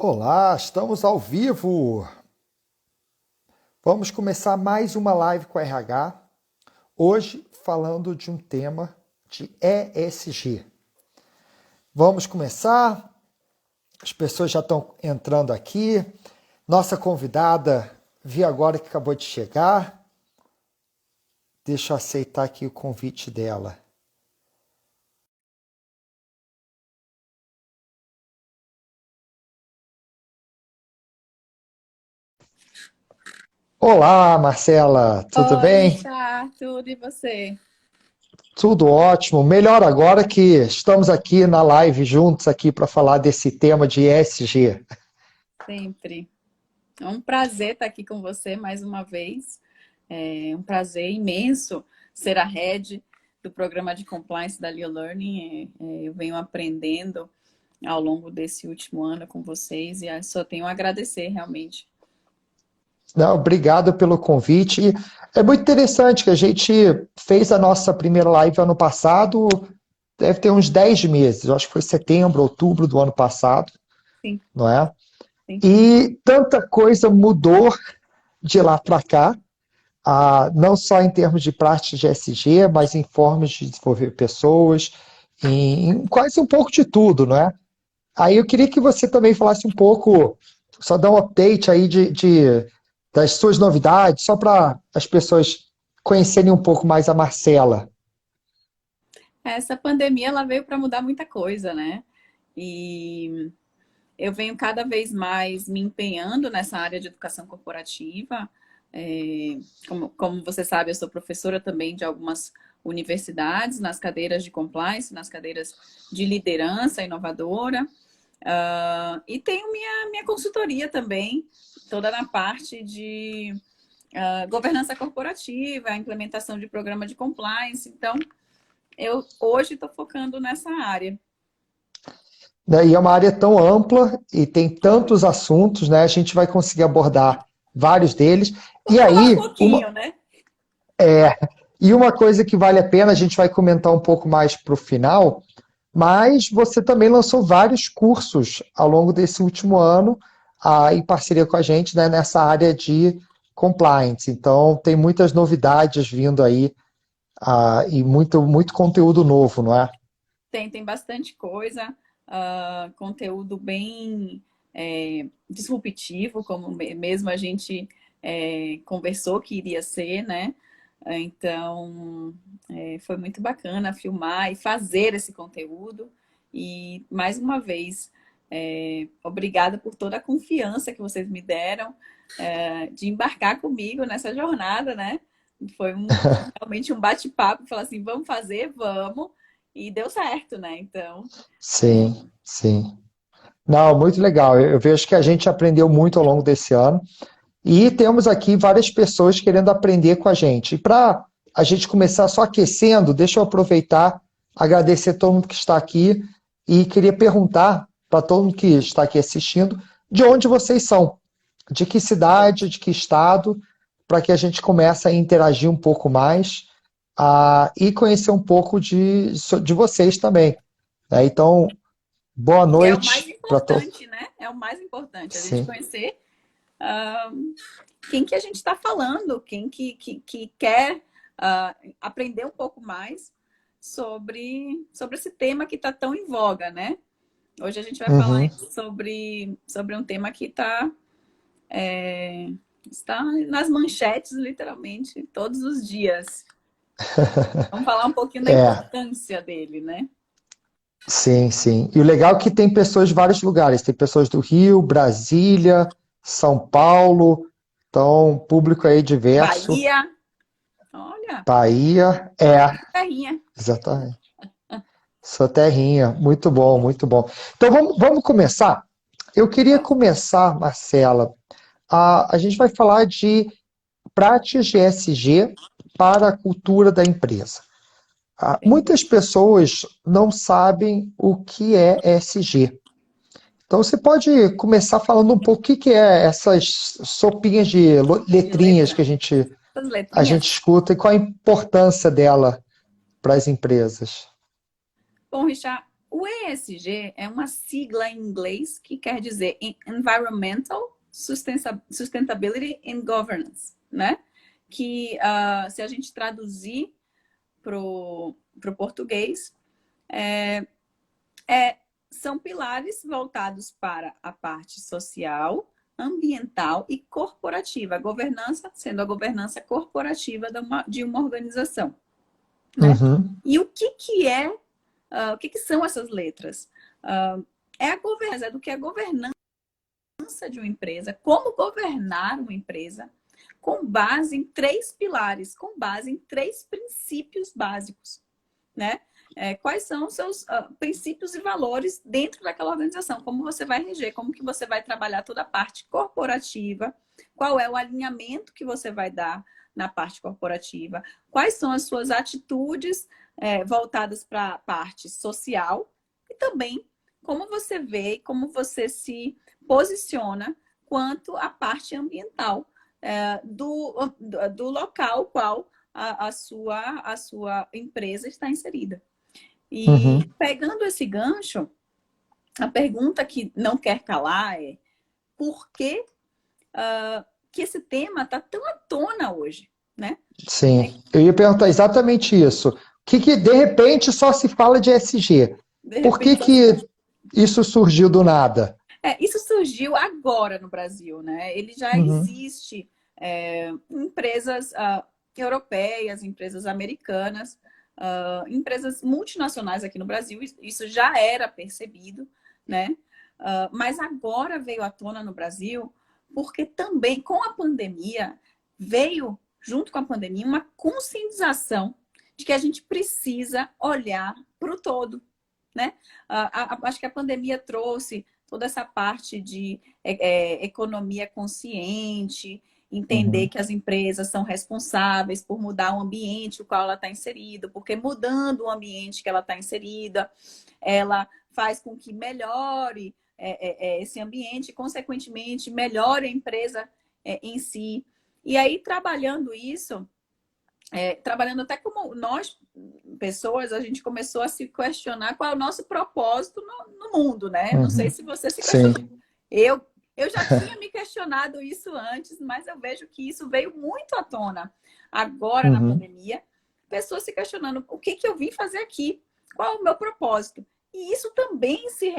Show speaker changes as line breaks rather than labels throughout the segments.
Olá, estamos ao vivo. Vamos começar mais uma live com a RH. Hoje falando de um tema de ESG. Vamos começar. As pessoas já estão entrando aqui. Nossa convidada, vi agora que acabou de chegar. Deixa eu aceitar aqui o convite dela. Olá, Marcela, tudo
Oi,
bem?
Richard, tudo e você?
Tudo ótimo. Melhor agora que estamos aqui na live juntos aqui para falar desse tema de ESG.
Sempre. É um prazer estar aqui com você mais uma vez. É um prazer imenso ser a head do programa de compliance da Leo Learning. Eu venho aprendendo ao longo desse último ano com vocês e só tenho a agradecer realmente.
Não, obrigado pelo convite. E é muito interessante que a gente fez a nossa primeira live ano passado, deve ter uns 10 meses, eu acho que foi setembro, outubro do ano passado,
Sim,
não é?
sim.
E tanta coisa mudou de lá para cá, não só em termos de prática de SG, mas em formas de desenvolver pessoas, em quase um pouco de tudo, não é? Aí eu queria que você também falasse um pouco, só dar um update aí das suas novidades, só para as pessoas conhecerem um pouco mais a Marcela.
Essa pandemia ela veio para mudar muita coisa, né? E eu venho cada vez mais me empenhando nessa área de educação corporativa. Como você sabe, eu sou professora também de algumas universidades, nas cadeiras de compliance, nas cadeiras de liderança inovadora. E tenho minha consultoria também, toda na parte de governança corporativa, a implementação de programa de compliance. Então, eu hoje estou focando nessa área.
Né? E é uma área tão ampla e tem tantos assuntos, né? A gente vai conseguir abordar vários deles. E
Vamos falar um
aí,
pouquinho, né?
uma coisa que vale a pena, a gente vai comentar um pouco mais para o final, mas você também lançou vários cursos ao longo desse último ano, em parceria com a gente, né, nessa área de compliance. Então, tem muitas novidades vindo aí, e muito conteúdo novo, não é?
Tem bastante coisa, conteúdo bem disruptivo, como mesmo a gente conversou que iria ser, né? Então, foi muito bacana filmar e fazer esse conteúdo. E, mais uma vez, obrigada por toda a confiança que vocês me deram de embarcar comigo nessa jornada, né? Foi realmente um bate-papo, falar assim, vamos fazer, vamos. E deu certo, né? Então,
Sim, sim. Não, muito legal. Eu vejo que a gente aprendeu muito ao longo desse ano e temos aqui várias pessoas querendo aprender com a gente. E para a gente começar só aquecendo, deixa eu aproveitar, agradecer a todo mundo que está aqui e queria perguntar para todo mundo que está aqui assistindo de onde vocês são, de que cidade, de que estado, para que a gente comece a interagir um pouco mais, e conhecer um pouco de vocês também, né? Então, boa
que é o mais
noite para todos.
importante, né? É o mais importante, a gente
Sim.
conhecer quem que a gente está falando, quem que quer aprender um pouco mais sobre esse tema que está tão em voga, né? Hoje a gente vai falar
Uhum.
sobre um tema que está nas manchetes, literalmente, todos os dias. Vamos falar um pouquinho da
É,
importância dele, né?
sim, sim. E o legal é que tem pessoas de vários lugares. Tem pessoas do Rio, Brasília, São Paulo. Então, público aí diverso.
Bahia, olha,
Bahia,
terrinha.
exatamente. Sua terrinha. Muito bom, muito bom. Então, vamos começar. Eu queria começar, Marcela. A gente vai falar de práticas de ESG para a cultura da empresa. Muitas pessoas não sabem o que é ESG. Então você pode começar falando um pouco o que que é essas sopinhas de
De
letrinhas
letra.
que
Essas
a gente
letrinhas.
escuta e qual a importância dela para as empresas.
Bom, Richard, O ESG é uma sigla em inglês que quer dizer Environmental Sustainability and Governance, né? Que se a gente traduzir para o português, são pilares voltados para a parte social, ambiental e corporativa. A governança sendo a governança corporativa de uma organização. Né?
Uhum.
E o que são essas letras? É a governança, do que é a governança de uma empresa, como governar uma empresa, com base em 3 pilares, com base em 3 princípios básicos, né? Quais são os seus princípios e valores dentro daquela organização, como você vai reger, como que você vai trabalhar toda a parte corporativa, qual é o alinhamento que você vai dar na parte corporativa, quais são as suas atitudes voltadas para a parte social e também como você vê, como você se posiciona quanto à parte ambiental do local qual a sua empresa está inserida. E pegando esse gancho, a pergunta que não quer calar é por que esse tema está tão à tona hoje, né?
Sim, eu ia perguntar exatamente isso. Que de repente só se fala de ESG? Por que isso surgiu do nada?
Isso surgiu agora no Brasil, né? Ele já existe empresas europeias, empresas americanas, empresas multinacionais aqui no Brasil, isso já era percebido, né? Mas agora veio à tona no Brasil, porque também com a pandemia, veio, junto com a pandemia, uma conscientização de que a gente precisa olhar para o todo, né? Acho que a pandemia trouxe toda essa parte de economia consciente, entender que as empresas são responsáveis por mudar o ambiente no qual ela está inserida, porque mudando o ambiente que ela está inserida, ela faz com que melhore esse ambiente e, consequentemente, melhore a empresa em si. E aí, trabalhando isso, trabalhando até como nós, pessoas, a gente começou a se questionar qual é o nosso propósito no mundo, né? Não sei se você se questionou. Eu já tinha me questionado isso antes, mas eu vejo que isso veio muito à tona agora na pandemia. Pessoas se questionando o que eu vim fazer aqui, qual é o meu propósito. E isso também se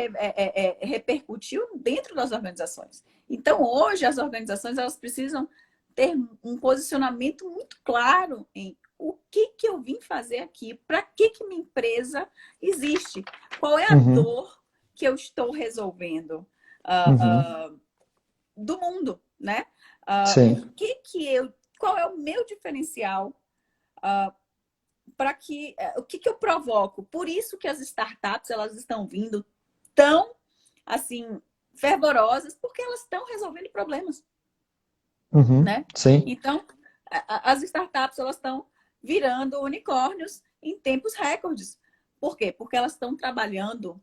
repercutiu dentro das organizações. Então, hoje, as organizações elas precisam ter um posicionamento muito claro em o que eu vim fazer aqui, para que minha empresa existe, qual é a dor que eu estou resolvendo do mundo, né? Qual é o meu diferencial para o que eu provoco? Por isso que as startups elas estão vindo tão assim fervorosas, porque elas estão resolvendo problemas. Né?
Sim.
Então, as startups elas estão virando unicórnios em tempos recordes. Por quê? Porque elas estão trabalhando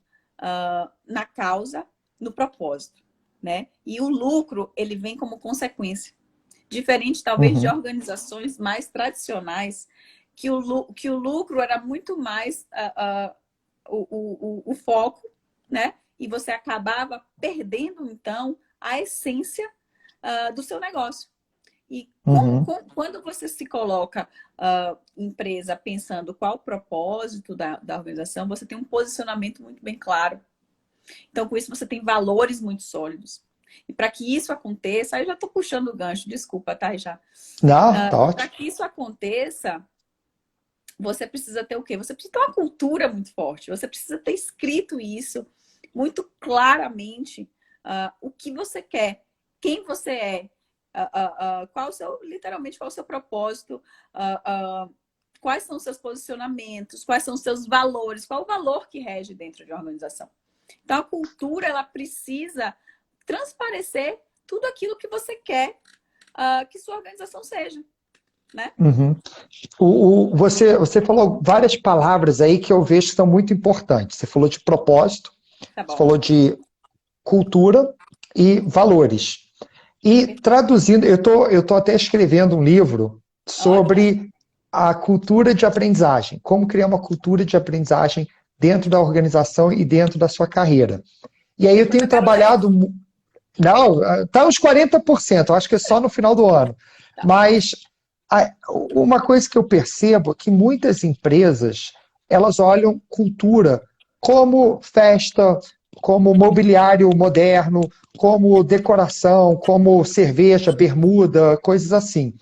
na causa, no propósito. Né? E o lucro ele vem como consequência. Diferente, talvez, de organizações mais tradicionais, que o lucro era muito mais o foco, né? E você acabava perdendo, então, a essência do seu negócio. E quando você se coloca empresa pensando qual o propósito da organização, você tem um posicionamento muito bem claro. Então, com isso, você tem valores muito sólidos. E para que isso aconteça, aí eu já estou puxando o gancho, desculpa, tá? Já.
Não, tá ótimo.
Para que isso aconteça, você precisa ter o quê? Você precisa ter uma cultura muito forte. Você precisa ter escrito isso muito claramente, o que você quer, quem você é, literalmente, qual é o seu propósito, quais são os seus posicionamentos, quais são os seus valores, qual o valor que rege dentro de uma organização. Então, a cultura, ela precisa transparecer tudo aquilo que você quer que sua organização seja, né?
Você falou várias palavras aí que eu vejo que são muito importantes. Você falou de propósito, você falou de cultura e valores. E traduzindo, eu tô até escrevendo um livro sobre a cultura de aprendizagem, como criar uma cultura de aprendizagem dentro da organização e dentro da sua carreira. E aí eu tenho
Eu quero
trabalhado... Não, está uns 40%, eu acho que é só no final do ano.
Tá.
Mas uma coisa que eu percebo é que muitas empresas, elas olham cultura como festa, como mobiliário moderno, como decoração, como cerveja, bermuda, coisas assim.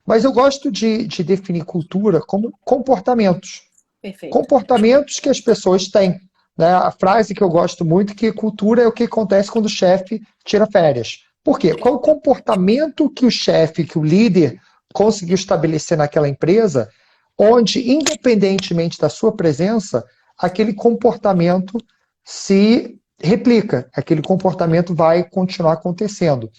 Mas eu gosto de definir cultura como comportamentos.
Perfeito.
Comportamentos que as pessoas têm. Né? A frase que eu gosto muito é que cultura é o que acontece quando o chefe tira férias. Por quê? Qual o comportamento que o chefe, que o líder conseguiu estabelecer naquela empresa, onde, independentemente da sua presença, aquele comportamento se replica, aquele comportamento vai continuar acontecendo.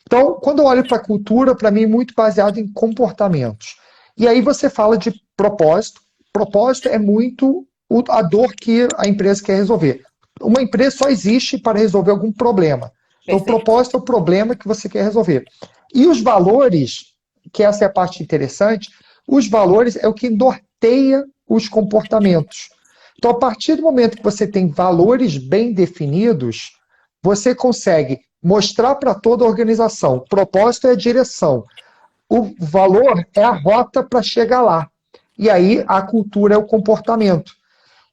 Então, quando eu olho para a cultura, para mim é muito baseado em comportamentos. E aí você fala de propósito. Propósito é muito a dor que a empresa quer resolver. Uma empresa só existe para resolver algum problema. Então, o
Perfeito.
propósito é o problema que você quer resolver. E os valores, que essa é a parte interessante, os valores é o que norteia os comportamentos. Então, a partir do momento que você tem valores bem definidos, você consegue mostrar para toda a organização. O propósito é a direção. O valor é a rota para chegar lá. E aí a cultura é o comportamento.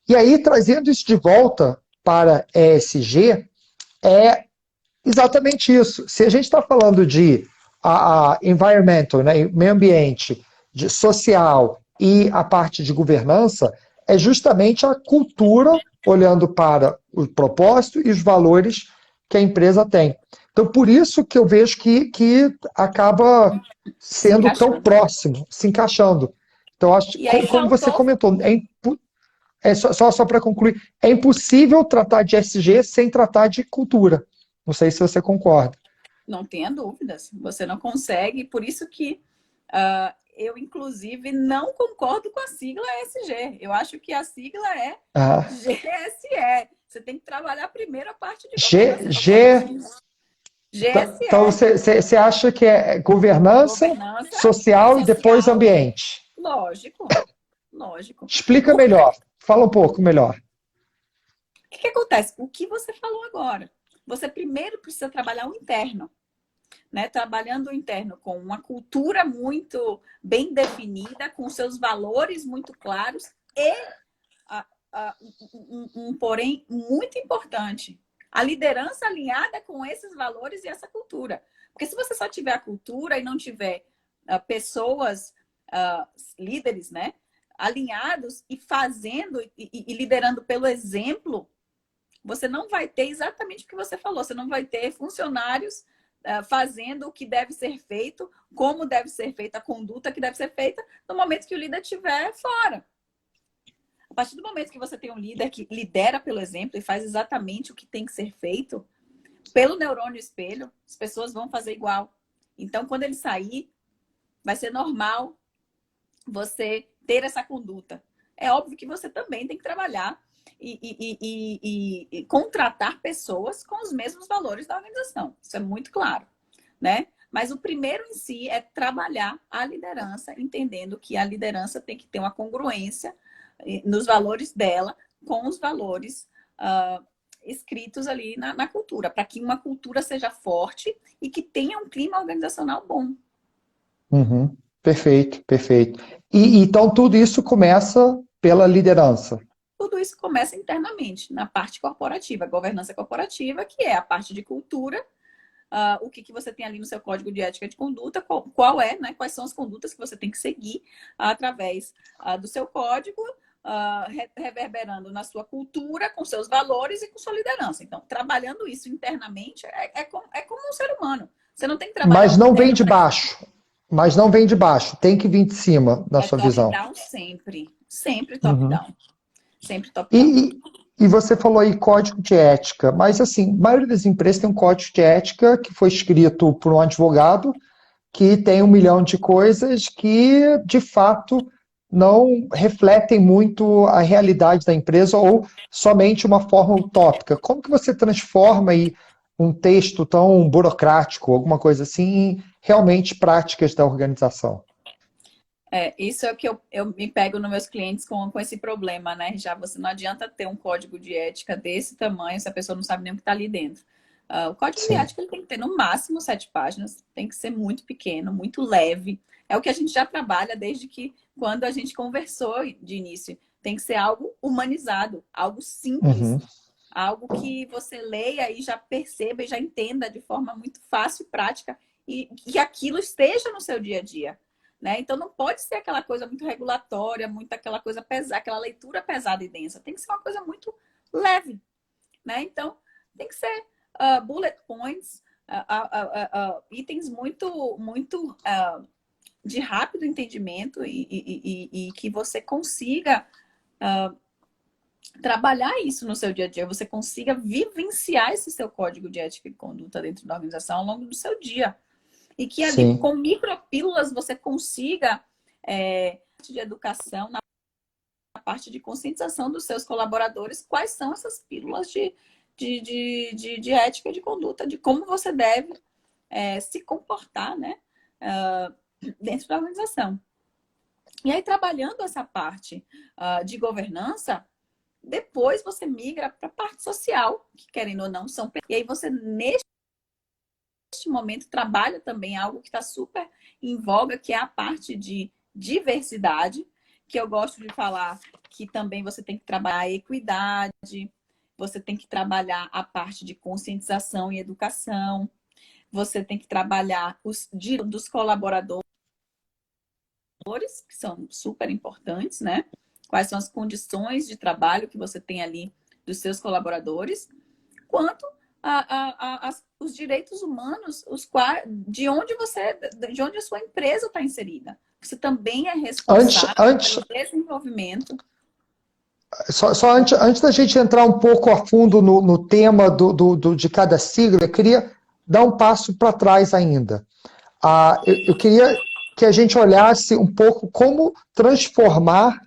E aí, trazendo isso de volta para ESG, é exatamente isso. Se a gente está falando de environmental, né, meio ambiente, de social e a parte de governança, é justamente a cultura olhando para o propósito e os valores que a empresa tem. Então, por isso que eu vejo que acaba
Se
sendo tão
encaixando.
próximo, se encaixando. Então, acho,
E aí
como você
faltou,
comentou, só para concluir, é impossível tratar de SG sem tratar de cultura. Não sei se você concorda.
não tenha dúvidas, você não consegue, por isso que eu, inclusive, não concordo com a sigla ESG. Eu acho que a sigla é
Ah,
GSE. Você tem que trabalhar primeiro a parte de governança
G, G,
corporativa.
então
GSE,
você acha que é governança,
governança
social e depois
social,
ambiente?
lógico, lógico.
Explica
Por quê?
melhor. Fala um pouco melhor.
O que acontece? O que você falou agora? Você primeiro precisa trabalhar o interno. Né, trabalhando o interno com uma cultura muito bem definida, com seus valores muito claros e porém muito importante, a liderança alinhada com esses valores e essa cultura. Porque se você só tiver a cultura e não tiver pessoas, líderes, né, alinhados e fazendo e liderando pelo exemplo, você não vai ter exatamente o que você falou, você não vai ter funcionários fazendo o que deve ser feito, como deve ser feita, a conduta que deve ser feita no momento que o líder estiver fora. A partir do momento que você tem um líder que lidera pelo exemplo e faz exatamente o que tem que ser feito, pelo neurônio espelho, as pessoas vão fazer igual. Então, quando ele sair, vai ser normal você ter essa conduta. É óbvio que você também tem que trabalhar e contratar pessoas com os mesmos valores da organização. Isso é muito claro, né? Mas o primeiro em si é trabalhar a liderança, entendendo que a liderança tem que ter uma congruência nos valores dela com os valores escritos ali na cultura, para que uma cultura seja forte e que tenha um clima organizacional bom.
Uhum. Perfeito, perfeito. Então tudo isso começa pela liderança.
Tudo isso começa internamente, na parte corporativa, governança corporativa, que é a parte de cultura, o que você tem ali no seu código de ética de conduta, qual é, né, quais são as condutas que você tem que seguir através do seu código, reverberando na sua cultura, com seus valores e com sua liderança. Então, trabalhando isso internamente é como um ser humano. Você não tem que trabalhar
Mas
o
não vem
interno
de
para...
baixo. Mas não vem de baixo. Tem que vir de cima, na
É
sua visão.
top-down sempre. Sempre
Uhum.
top-down. Sempre top-down.
E você falou aí código de ética, mas assim, a maioria das empresas tem um código de ética que foi escrito por um advogado que tem 1 milhão de coisas que, de fato, não refletem muito a realidade da empresa ou somente uma forma utópica. Como que você transforma aí um texto tão burocrático, alguma coisa assim, em realmente práticas da organização?
Isso é o que eu me pego nos meus clientes com esse problema, né? Já você não adianta ter um código de ética desse tamanho se a pessoa não sabe nem o que está ali dentro. O código de
Sim.
ética ele tem que ter no máximo 7 páginas, tem que ser muito pequeno, muito leve. É o que a gente já trabalha desde que quando a gente conversou de início. Tem que ser algo humanizado, algo simples,
Uhum.
algo que você leia e já perceba e já entenda de forma muito fácil e prática e que aquilo esteja no seu dia a dia. Né? Então não pode ser aquela coisa muito regulatória, muito aquela coisa pesada, aquela leitura pesada e densa. Tem que ser uma coisa muito leve. Né? Então tem que ser bullet points, itens muito de rápido entendimento e que você consiga trabalhar isso no seu dia a dia, você consiga vivenciar esse seu código de ética e conduta dentro da organização ao longo do seu dia. E que ali,
Sim.
com micropílulas, você consiga, de educação, na parte de conscientização dos seus colaboradores, quais são essas pílulas de ética e de conduta, de como você deve se comportar, né, dentro da organização. E aí, trabalhando essa parte de governança, depois você migra para a parte social, que querendo ou não são... E aí você, neste momento, trabalha também algo que está super em voga, que é a parte de diversidade, que eu gosto de falar que também você tem que trabalhar a equidade, você tem que trabalhar a parte de conscientização e educação, você tem que trabalhar os direitos dos colaboradores, que são super importantes, né? Quais são as condições de trabalho que você tem ali dos seus colaboradores, quanto os direitos humanos, de onde a sua empresa está inserida. Você também é responsável pelo desenvolvimento.
Só antes da gente entrar um pouco a fundo no tema de cada sigla, eu queria dar um passo para trás ainda. Eu queria que a gente olhasse um pouco como transformar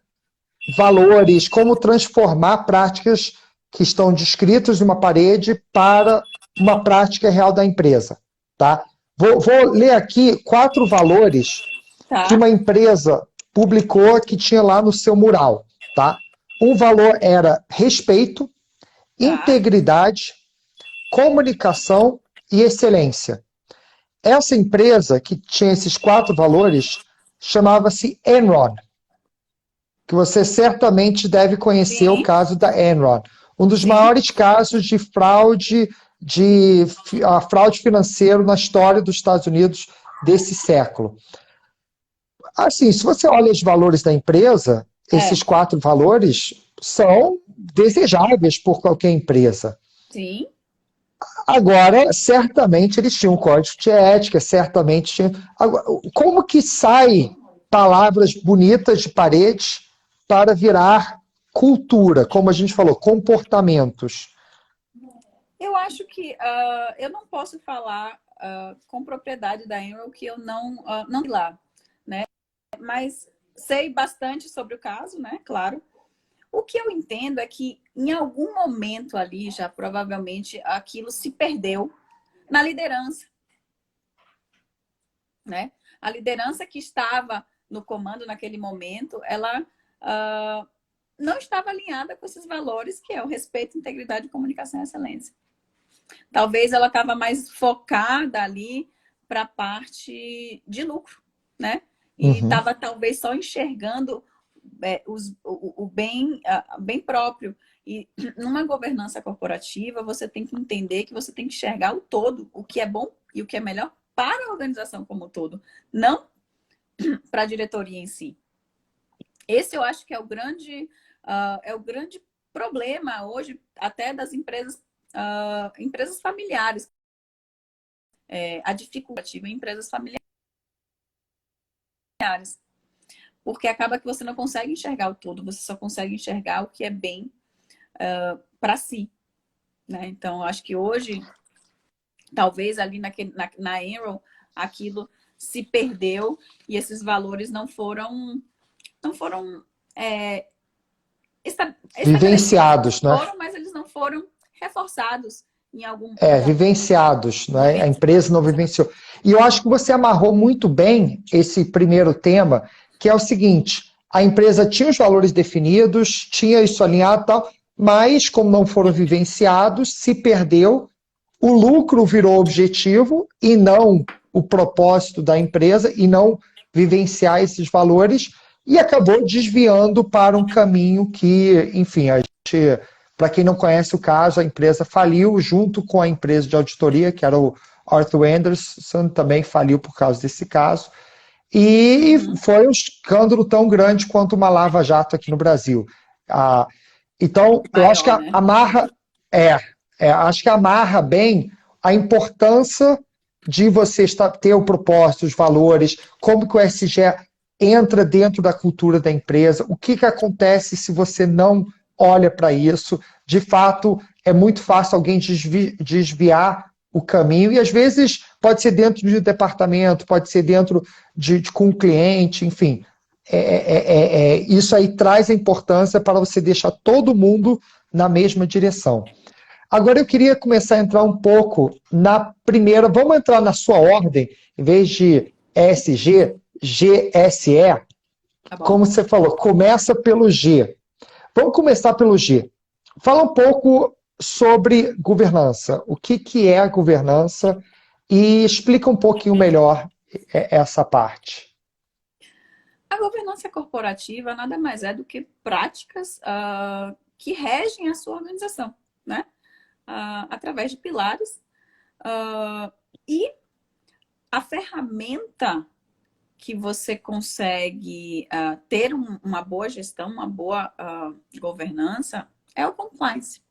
valores, como transformar práticas que estão descritas numa parede para uma prática real da empresa. Tá? Vou ler aqui 4 valores que uma empresa publicou que tinha lá no seu mural. Tá? Um valor era respeito, integridade, comunicação e excelência. Essa empresa que tinha esses 4 valores chamava-se Enron, que você certamente deve conhecer. Sim. O caso da Enron. Um dos Sim. maiores casos de fraude financeira na história dos Estados Unidos desse século. Assim, se você olha os valores da empresa, esses 4 valores são desejáveis por qualquer empresa.
Sim.
Agora, certamente eles tinham um código de ética, certamente tinham... Agora, como que sai palavras bonitas de parede para virar cultura, como a gente falou, comportamentos?
Eu acho que eu não posso falar com propriedade da Enron que eu não vi lá, né? Mas sei bastante sobre o caso, né? Claro. O que eu entendo é que em algum momento ali, já provavelmente, aquilo se perdeu na liderança, né? A liderança que estava no comando naquele momento, ela não estava alinhada com esses valores, que é o respeito, integridade, comunicação e excelência. Talvez ela estava mais focada ali para a parte de lucro, né? E estava talvez só enxergando o bem próprio. E numa governança corporativa, você tem que entender que você tem que enxergar o todo, o que é bom e o que é melhor para a organização como um todo, não para a diretoria em si. Esse eu acho que é o grande problema hoje, até das empresas familiares. A dificuldade em empresas familiares. Porque acaba que você não consegue enxergar o todo, você só consegue enxergar o que é bem para si. Né? Então, acho que hoje, talvez ali na Enron, aquilo se perdeu e esses valores não foram
vivenciados, né?
Mas eles não foram reforçados em algum
vivenciados, né? A empresa não vivenciou. E eu acho que você amarrou muito bem esse primeiro tema, que é o seguinte, a empresa tinha os valores definidos, tinha isso alinhado e tal, mas como não foram vivenciados, se perdeu, o lucro virou objetivo e não o propósito da empresa, e não vivenciar esses valores, e acabou desviando para um caminho que, enfim, a gente, para quem não conhece o caso, a empresa faliu junto com a empresa de auditoria, que era o Arthur Andersen, também faliu por causa desse caso. E foi um escândalo tão grande quanto uma lava-jato aqui no Brasil. Então, eu acho que
Maior, né?
amarra, acho que amarra bem a importância de você ter o propósito, os valores, como que o ESG entra dentro da cultura da empresa, o que acontece se você não olha para isso. De fato, é muito fácil alguém desviar o caminho, e às vezes pode ser dentro de um departamento, pode ser dentro com um cliente, enfim. Isso aí traz a importância para você deixar todo mundo na mesma direção. Agora eu queria começar a entrar um pouco na primeira, vamos entrar na sua ordem, em vez de ESG, GSE,
Tá bom.
como você falou, começa pelo G. Vamos começar pelo G. Fala um pouco sobre governança. O que é a governança e explica um pouquinho melhor essa parte.
A governança corporativa nada mais é do que práticas que regem a sua organização, né? Através de pilares. E a ferramenta que você consegue ter uma boa gestão, uma boa governança, é o compliance,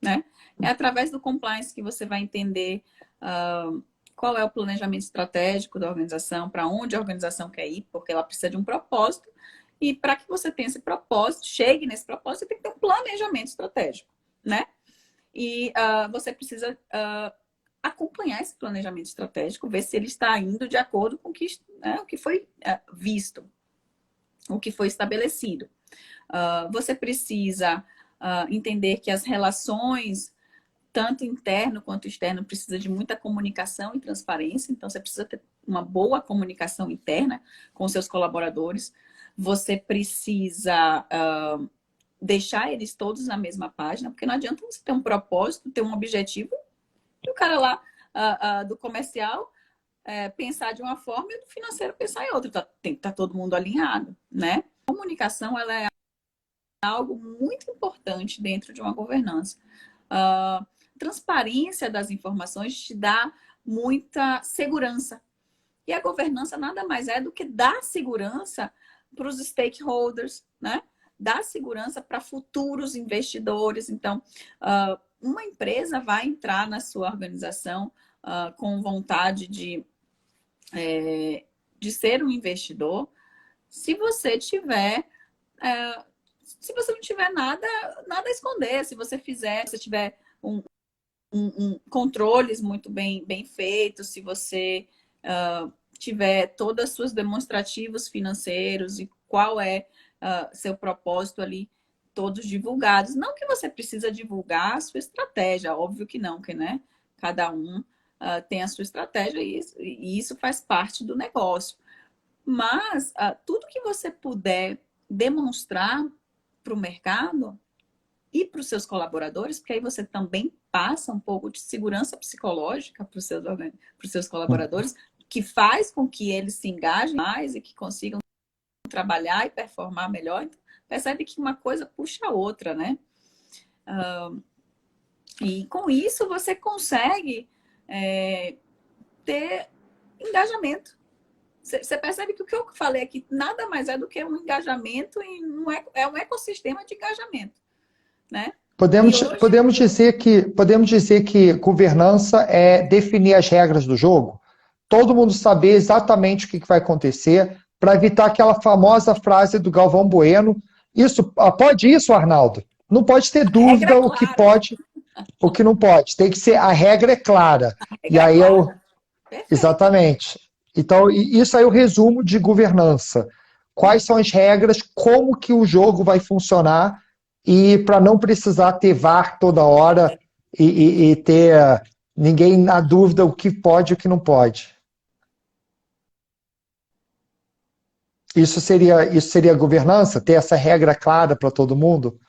né? É através do compliance que você vai entender qual é o planejamento estratégico da organização, para onde a organização quer ir, porque ela precisa de um propósito, e para que você tenha esse propósito, chegue nesse propósito, você tem que ter um planejamento estratégico, né? E você precisa acompanhar esse planejamento estratégico, ver se ele está indo de acordo com o que foi visto, o que foi estabelecido. Você precisa entender que as relações, tanto interno quanto externo, precisa de muita comunicação e transparência, então você precisa ter uma boa comunicação interna com seus colaboradores, você precisa deixar eles todos na mesma página, porque não adianta você ter um propósito, ter um objetivo, e o cara lá do comercial pensar de uma forma e o do financeiro pensar em outra. Tem que estar todo mundo alinhado, né? A comunicação, ela é algo muito importante dentro de uma governança. Transparência das informações te dá muita segurança. E a governança nada mais é do que dar segurança para os stakeholders, né? Dar segurança para futuros investidores. Então, uma empresa vai entrar na sua organização com vontade de ser um investidor se você tiver... se você não tiver nada a esconder, se você tiver controles muito bem feitos, se você tiver todos os seus demonstrativos financeiros e qual é seu propósito ali, todos divulgados. Não que você precisa divulgar a sua estratégia, óbvio que não, que, né? Cada um tem a sua estratégia e isso faz parte do negócio. Mas tudo que você puder demonstrar para o mercado e para os seus colaboradores, porque aí você também passa um pouco de segurança psicológica para os seus colaboradores, que faz com que eles se engajem mais e que consigam trabalhar e performar melhor. Então, percebe que uma coisa puxa a outra, né? E com isso você consegue ter engajamento. Você percebe que o que eu falei aqui nada mais é do que um engajamento e um ecossistema de engajamento, né?
Podemos dizer que governança é definir as regras do jogo? Todo mundo saber exatamente o que vai acontecer para evitar aquela famosa frase do Galvão Bueno. Pode isso, Arnaldo? Não pode ter dúvida o que pode, o que não pode. Tem que ser, a regra é clara. E aí exatamente. Então, isso aí é o resumo de governança. Quais são as regras, como que o jogo vai funcionar, e para não precisar ter VAR toda hora e ter ninguém na dúvida o que pode e o que não pode. Isso seria governança? Ter essa regra clara para todo mundo?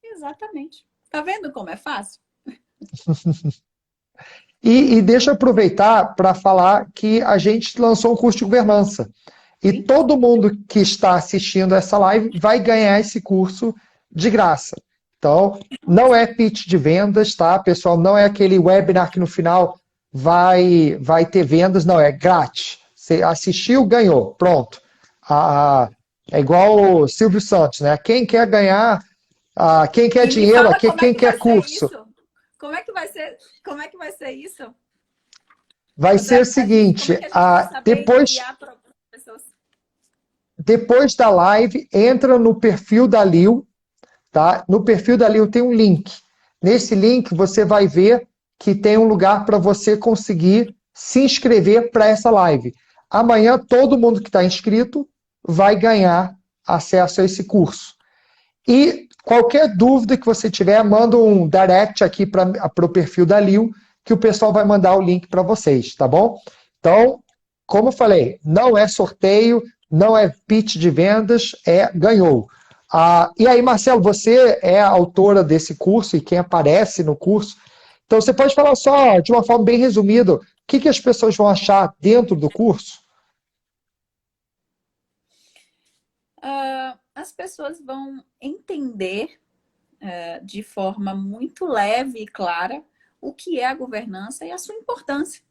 Exatamente. Tá vendo como é fácil?
E deixa eu aproveitar para falar que a gente lançou um curso de governança. E
Sim.
todo mundo que está assistindo essa live vai ganhar esse curso de graça. Então, não é pitch de vendas, tá, pessoal? Não é aquele webinar que no final vai ter vendas, não, é grátis. Você assistiu, ganhou, pronto. É igual o Silvio Santos, né? Quem quer ganhar, quem quer
E me
dinheiro,
fala
aqui,
como é
quem
que vai
quer
ser
curso.
isso? Como é que vai ser? Como é que vai ser isso?
Vai ser
André,
o
como é
seguinte,
que a gente vai saber
depois
enviar para as pessoas?
Depois da live, entra no perfil da Lil, tá? No perfil da Lil tem um link. Nesse link você vai ver que tem um lugar para você conseguir se inscrever para essa live. Amanhã todo mundo que está inscrito vai ganhar acesso a esse curso. E qualquer dúvida que você tiver, manda um direct aqui para o perfil da Lil, que o pessoal vai mandar o link para vocês, tá bom? Então, como eu falei, não é sorteio, não é pitch de vendas, é ganhou. E aí, Marcelo, você é a autora desse curso e quem aparece no curso. Então, você pode falar só, de uma forma bem resumida, o que as pessoas vão achar dentro do curso?
As pessoas vão entender de forma muito leve e clara o que é a governança e a sua importância.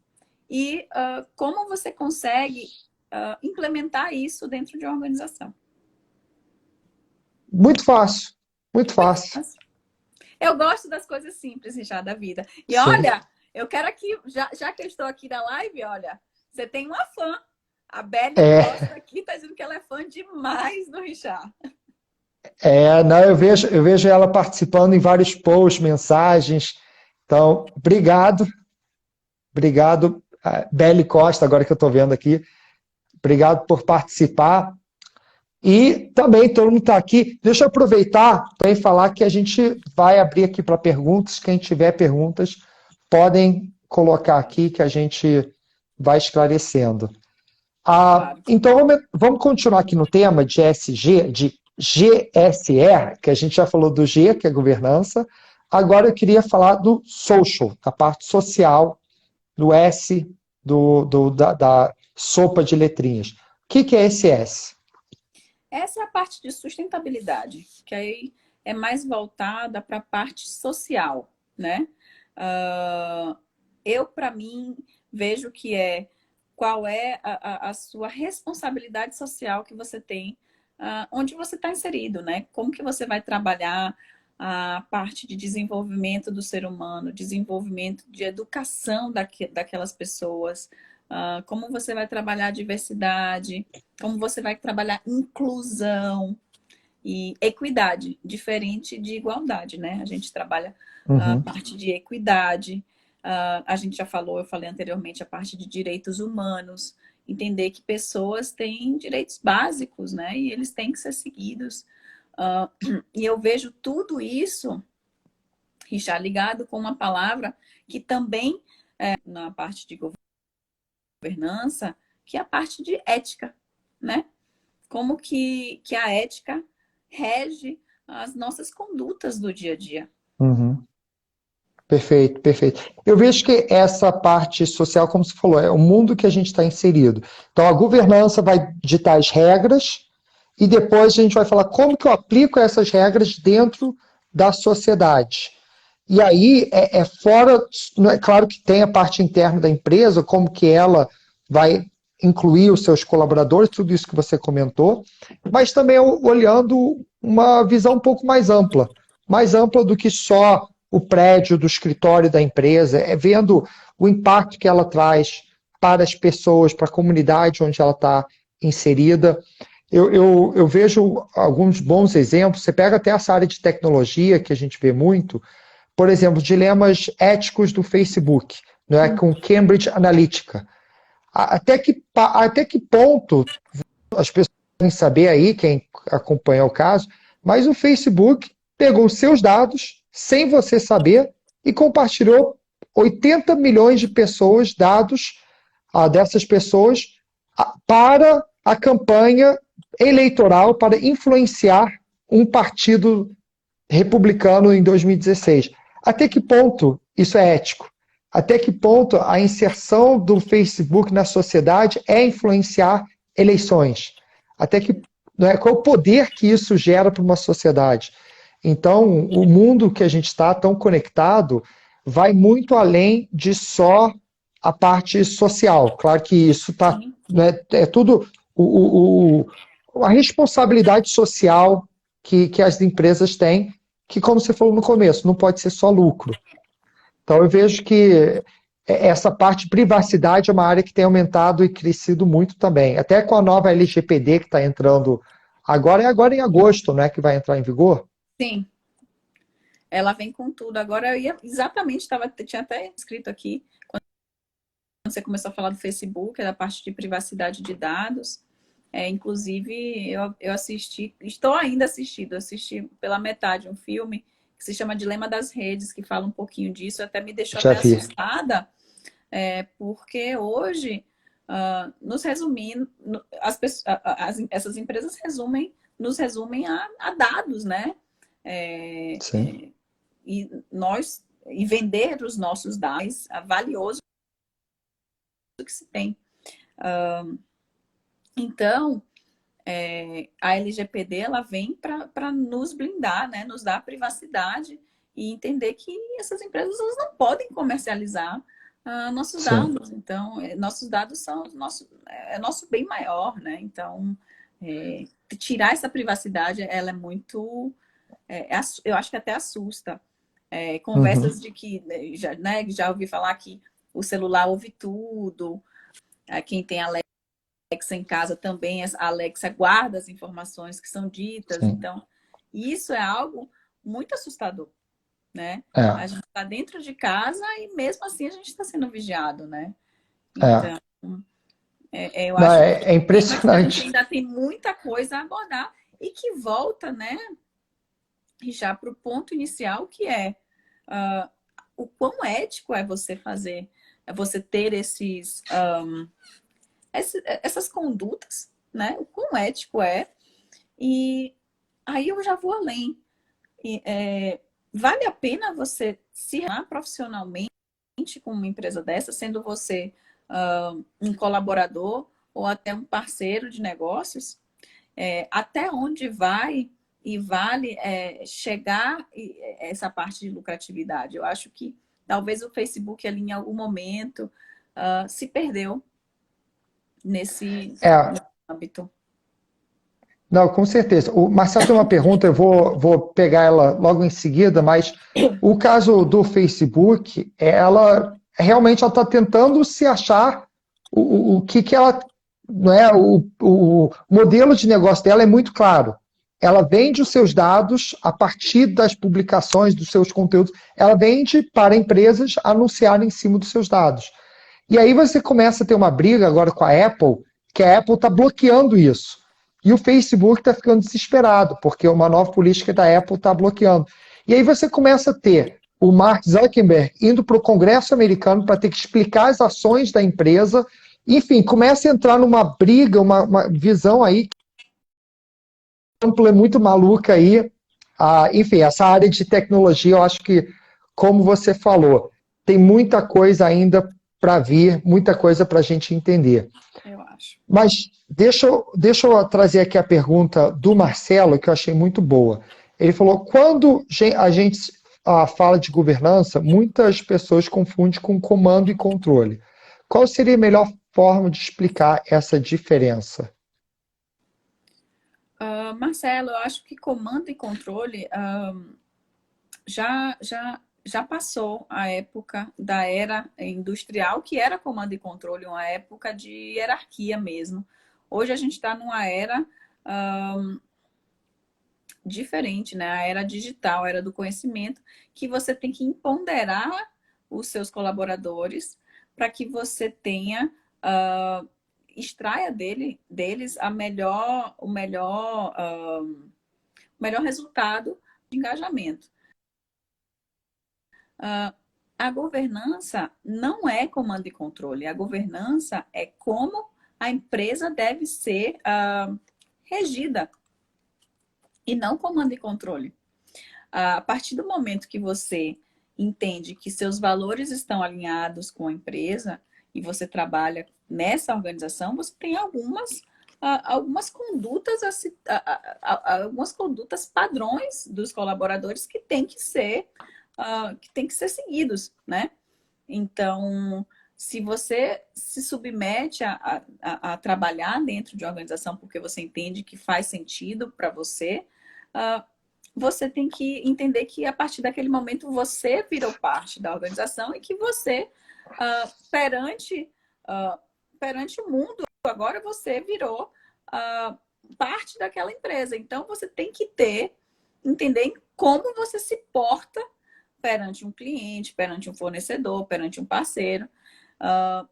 E como você consegue implementar isso dentro de uma organização.
Muito fácil, muito fácil.
Eu gosto das coisas simples já da vida. E
Sim.
olha, eu quero aqui, já que eu estou aqui na live, olha, você tem uma fã. A Belle Costa aqui está dizendo que ela é fã demais do Richard.
Não, eu vejo ela participando em vários posts, mensagens. Então, obrigado, Belle Costa, agora que eu estou vendo aqui. Obrigado por participar. E também todo mundo está aqui. Deixa eu aproveitar para falar que a gente vai abrir aqui para perguntas. Quem tiver perguntas, podem colocar aqui que a gente vai esclarecendo.
Claro.
Então, vamos continuar aqui no tema de SG, de GSR, que a gente já falou do G, que é governança. Agora eu queria falar do social, da parte social, do S, da sopa de letrinhas. O que é esse S?
Essa é a parte de sustentabilidade, que aí é mais voltada para a parte social, né? Eu, para mim, vejo que qual é a sua responsabilidade social que você tem, onde você está inserido, né? Como que você vai trabalhar a parte de desenvolvimento do ser humano, desenvolvimento de educação daquelas pessoas, como você vai trabalhar a diversidade, como você vai trabalhar inclusão e equidade, diferente de igualdade, né? A gente trabalha a parte de equidade, a gente já falou, eu falei anteriormente, a parte de direitos humanos, entender que pessoas têm direitos básicos, né? E eles têm que ser seguidos. E eu vejo tudo isso, Richard, ligado com uma palavra que também na parte de governança, que é a parte de ética, né? Como que a ética rege as nossas condutas do dia a dia.
Perfeito, perfeito. Eu vejo que essa parte social, como você falou, é o mundo que a gente está inserido. Então, a governança vai ditar as regras e depois a gente vai falar como que eu aplico essas regras dentro da sociedade. E aí, fora, é claro que tem a parte interna da empresa, como que ela vai incluir os seus colaboradores, tudo isso que você comentou, mas também olhando uma visão um pouco mais ampla do que só o prédio do escritório da empresa, vendo o impacto que ela traz para as pessoas, para a comunidade onde ela está inserida. Eu vejo alguns bons exemplos, você pega até essa área de tecnologia, que a gente vê muito, por exemplo, dilemas éticos do Facebook, não é, com Cambridge Analytica. Até que ponto as pessoas devem saber aí, quem acompanha o caso, mas o Facebook pegou os seus dados, sem você saber, e compartilhou 80 milhões de pessoas, dados dessas pessoas, para a campanha eleitoral para influenciar um partido republicano em 2016. Até que ponto isso é ético? Até que ponto a inserção do Facebook na sociedade é influenciar eleições? Até que, né, qual é o poder que isso gera para uma sociedade? Então, o mundo que a gente está tão conectado vai muito além de só a parte social. Claro que isso está,
Sim.
né, é tudo a responsabilidade social que as empresas têm, que, como você falou no começo, não pode ser só lucro. Então, eu vejo que essa parte de privacidade é uma área que tem aumentado e crescido muito também. Até com a nova LGPD que está entrando agora, é agora em agosto, né, que vai entrar em vigor?
Sim, ela vem com tudo. Agora eu ia exatamente, tinha até escrito aqui, quando você começou a falar do Facebook, da parte de privacidade de dados. Inclusive, eu assisti, estou ainda assistindo, assisti pela metade um filme que se chama Dilema das Redes, que fala um pouquinho disso, até me deixou
Já
até
vi.
assustada, porque hoje, nos resumindo, essas empresas nos resumem a dados, né? É,
Sim.
e vender os nossos dados é valioso que se tem. Então, a LGPD ela vem para nos blindar, né? Nos dar privacidade e entender que essas empresas elas não podem comercializar nossos
Sim.
dados. Então, nossos dados são nosso bem maior, né? Então, tirar essa privacidade, ela é muito... eu acho que até assusta. Conversas
Uhum.
de que já ouvi falar que o celular ouve tudo, quem tem Alexa em casa também, a Alexa guarda as informações que são ditas.
Sim.
Então, isso é algo muito assustador, né? A
É.
gente está dentro de casa e mesmo assim a gente está sendo vigiado, né?
É.
Então, eu
Não,
acho que é
é
um tema que a gente
impressionante.
ainda tem muita coisa a abordar e que volta, né? Já para o ponto inicial, que é o quão ético é você fazer, é você ter essas condutas, né? O quão ético é. E aí eu já vou além. E, vale a pena você se relacionar profissionalmente com uma empresa dessa, sendo você um colaborador ou até um parceiro de negócios? Até onde vai e vale chegar essa parte de lucratividade? Eu acho que talvez o Facebook ali em algum momento se perdeu nesse
É.
âmbito.
Não, com certeza. O Marcelo tem uma pergunta, eu vou pegar ela logo em seguida, mas o caso do Facebook, ela realmente ela está tentando se achar o que ela. Não é, o modelo de negócio dela é muito claro. Ela vende os seus dados a partir das publicações dos seus conteúdos, ela vende para empresas anunciarem em cima dos seus dados. E aí você começa a ter uma briga agora com a Apple, que a Apple está bloqueando isso. E o Facebook está ficando desesperado, porque uma nova política da Apple está bloqueando. E aí você começa a ter o Mark Zuckerberg indo para o Congresso americano para ter que explicar as ações da empresa. Enfim, começa a entrar numa briga, uma visão aí ampla, muito maluca aí. Enfim, essa área de tecnologia, eu acho que, como você falou, tem muita coisa ainda para vir, muita coisa para a gente entender.
Eu acho.
Mas deixa eu trazer aqui a pergunta do Marcelo, que eu achei muito boa. Ele falou: quando a gente fala de governança, muitas pessoas confundem com comando e controle. Qual seria a melhor forma de explicar essa diferença?
Marcelo, eu acho que comando e controle já passou a época da era industrial, que era comando e controle, uma época de hierarquia mesmo. Hoje a gente está numa era diferente, né? A era digital, a era do conhecimento, que você tem que empoderar os seus colaboradores para que você tenha, extraia deles o melhor resultado de engajamento. A governança não é comando e controle. A governança é como a empresa deve ser regida e não comando e controle. A partir do momento que você entende que seus valores estão alinhados com a empresa e você trabalha nessa organização, você tem algumas condutas, algumas condutas padrões dos colaboradores que têm que ser seguidos, né? Então, se você se submete a trabalhar dentro de uma organização porque você entende que faz sentido para você, você tem que entender que a partir daquele momento você virou parte da organização e que você, perante o mundo, agora você virou parte daquela empresa. Então, você tem que entender como você se porta perante um cliente, perante um fornecedor, perante um parceiro.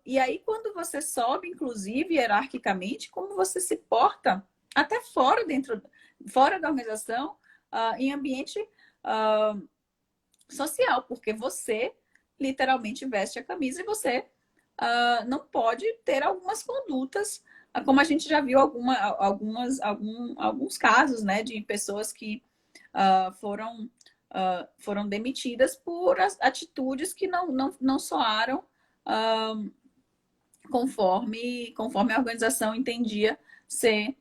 E aí, quando você sobe, inclusive, hierarquicamente, como você se porta até fora da organização, em ambiente social, porque você literalmente veste a camisa e você não pode ter algumas condutas, como a gente já viu alguns casos, né, de pessoas que foram demitidas por atitudes que não soaram conforme a organização entendia ser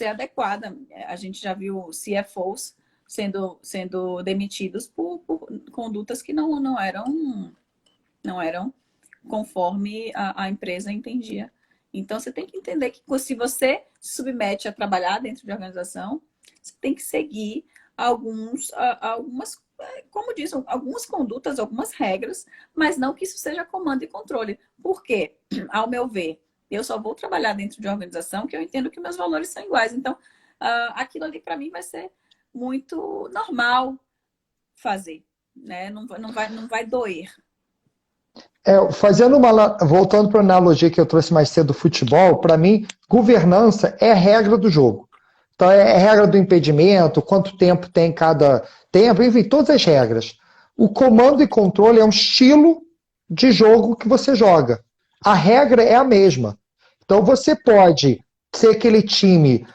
adequada. A gente já viu CFOs sendo demitidos por condutas que não eram conforme a empresa entendia. Então, você tem que entender que se você se submete a trabalhar dentro de organização, você tem que seguir algumas, como diz, algumas condutas, algumas regras, mas não que isso seja comando e controle. Por quê? Ao meu ver, eu só vou trabalhar dentro de uma organização que eu entendo que meus valores são iguais. Então, aquilo ali para mim vai ser muito normal fazer, né? Não vai doer.
Voltando para a analogia que eu trouxe mais cedo do futebol, para mim, governança é a regra do jogo. Então, é a regra do impedimento, quanto tempo tem cada tempo, enfim, todas as regras. O comando e controle é um estilo de jogo que você joga. A regra é a mesma. Então, você pode ser aquele time